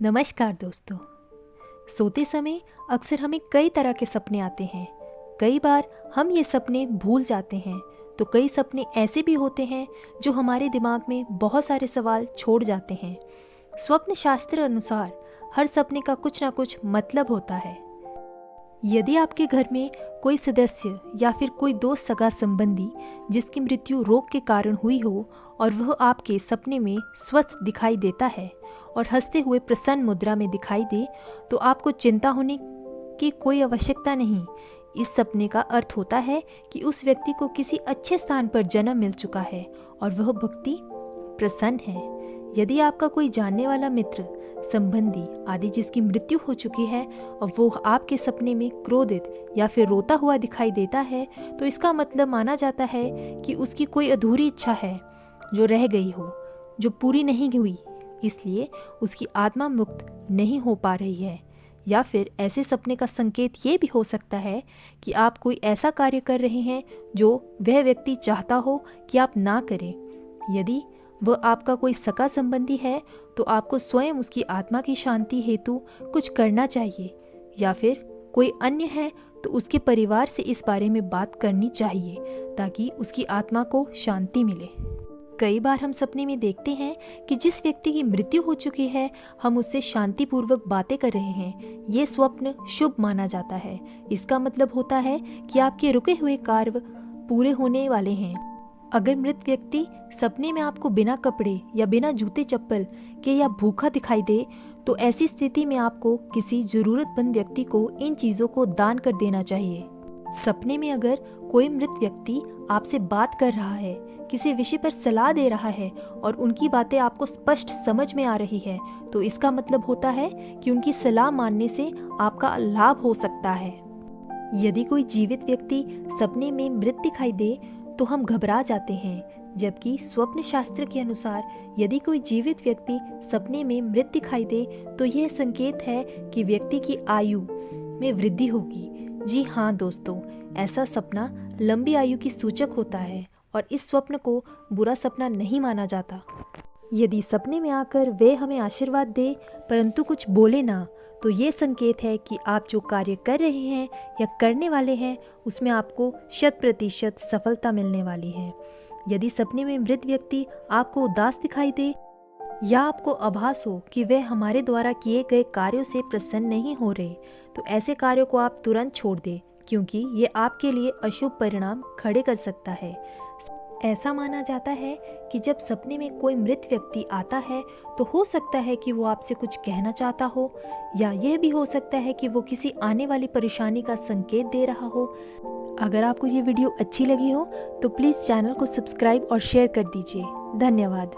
नमस्कार दोस्तों। सोते समय अक्सर हमें कई तरह के सपने आते हैं। कई बार हम ये सपने भूल जाते हैं, तो कई सपने ऐसे भी होते हैं जो हमारे दिमाग में बहुत सारे सवाल छोड़ जाते हैं। स्वप्न शास्त्र अनुसार हर सपने का कुछ ना कुछ मतलब होता है। यदि आपके घर में कोई सदस्य या फिर कोई दोस्त सगा संबंधी जिसकी मृत्यु रोग के कारण हुई हो और वह आपके सपने में स्वस्थ दिखाई देता है और हंसते हुए प्रसन्न मुद्रा में दिखाई दे, तो आपको चिंता होने की कोई आवश्यकता नहीं। इस सपने का अर्थ होता है कि उस व्यक्ति को किसी अच्छे स्थान पर जन्म मिल चुका है और वह व्यक्ति प्रसन्न है। यदि आपका कोई जानने वाला मित्र, संबंधी आदि जिसकी मृत्यु हो चुकी है और वो आपके सपने में क्रोधित या फिर रोता हुआ दिखाई देता है, तो इसका मतलब माना जाता है कि उसकी कोई अधूरी इच्छा है जो रह गई हो, जो पूरी नहीं हुई, इसलिए उसकी आत्मा मुक्त नहीं हो पा रही है। या फिर ऐसे सपने का संकेत ये भी हो सकता है कि आप कोई ऐसा कार्य कर रहे हैं जो वह व्यक्ति चाहता हो कि आप ना करें। यदि वह आपका कोई सगा संबंधी है तो आपको स्वयं उसकी आत्मा की शांति हेतु कुछ करना चाहिए, या फिर कोई अन्य है तो उसके परिवार से इस बारे में बात करनी चाहिए ताकि उसकी आत्मा को शांति मिले। कई बार हम सपने में देखते हैं कि जिस व्यक्ति की मृत्यु हो चुकी है हम उससे शांतिपूर्वक बातें कर रहे हैं। ये स्वप्न शुभ माना जाता है। इसका मतलब होता है कि आपके रुके हुए कार्य पूरे होने वाले हैं। अगर मृत व्यक्ति सपने में आपको बिना कपड़े या बिना जूते चप्पल के या भूखा दिखाई दे, तो ऐसी स्थिति में आपको किसी जरूरतमंद व्यक्ति को इन चीज़ों को दान कर देना चाहिए। सपने में अगर कोई मृत व्यक्ति आपसे बात कर रहा है, किसी विषय पर सलाह दे रहा है और उनकी बातें आपको स्पष्ट समझ में आ रही है, तो इसका मतलब होता है कि उनकी सलाह मानने से आपका लाभ हो सकता है। यदि कोई जीवित व्यक्ति सपने में मृत दिखाई दे तो हम घबरा जाते हैं, जबकि स्वप्न शास्त्र के अनुसार यदि कोई जीवित व्यक्ति सपने में मृत दिखाई दे तो यह संकेत है कि व्यक्ति की आयु में वृद्धि होगी। जी हाँ दोस्तों, ऐसा सपना लंबी आयु की सूचक होता है और इस स्वप्न को बुरा सपना नहीं माना जाता। यदि सपने में आकर वे हमें आशीर्वाद दे परंतु कुछ बोले ना, तो ये संकेत है कि आप जो कार्य कर रहे हैं या करने वाले हैं उसमें आपको 100% सफलता मिलने वाली है। यदि सपने में मृत व्यक्ति आपको उदास दिखाई दे या आपको आभास हो कि वे हमारे द्वारा किए गए कार्यों से प्रसन्न नहीं हो रहे, तो ऐसे कार्यों को आप तुरंत छोड़ दें, क्योंकि ये आपके लिए अशुभ परिणाम खड़े कर सकता है। ऐसा माना जाता है कि जब सपने में कोई मृत व्यक्ति आता है तो हो सकता है कि वो आपसे कुछ कहना चाहता हो, या यह भी हो सकता है कि वो किसी आने वाली परेशानी का संकेत दे रहा हो। अगर आपको ये वीडियो अच्छी लगी हो तो प्लीज़ चैनल को सब्सक्राइब और शेयर कर दीजिए। धन्यवाद।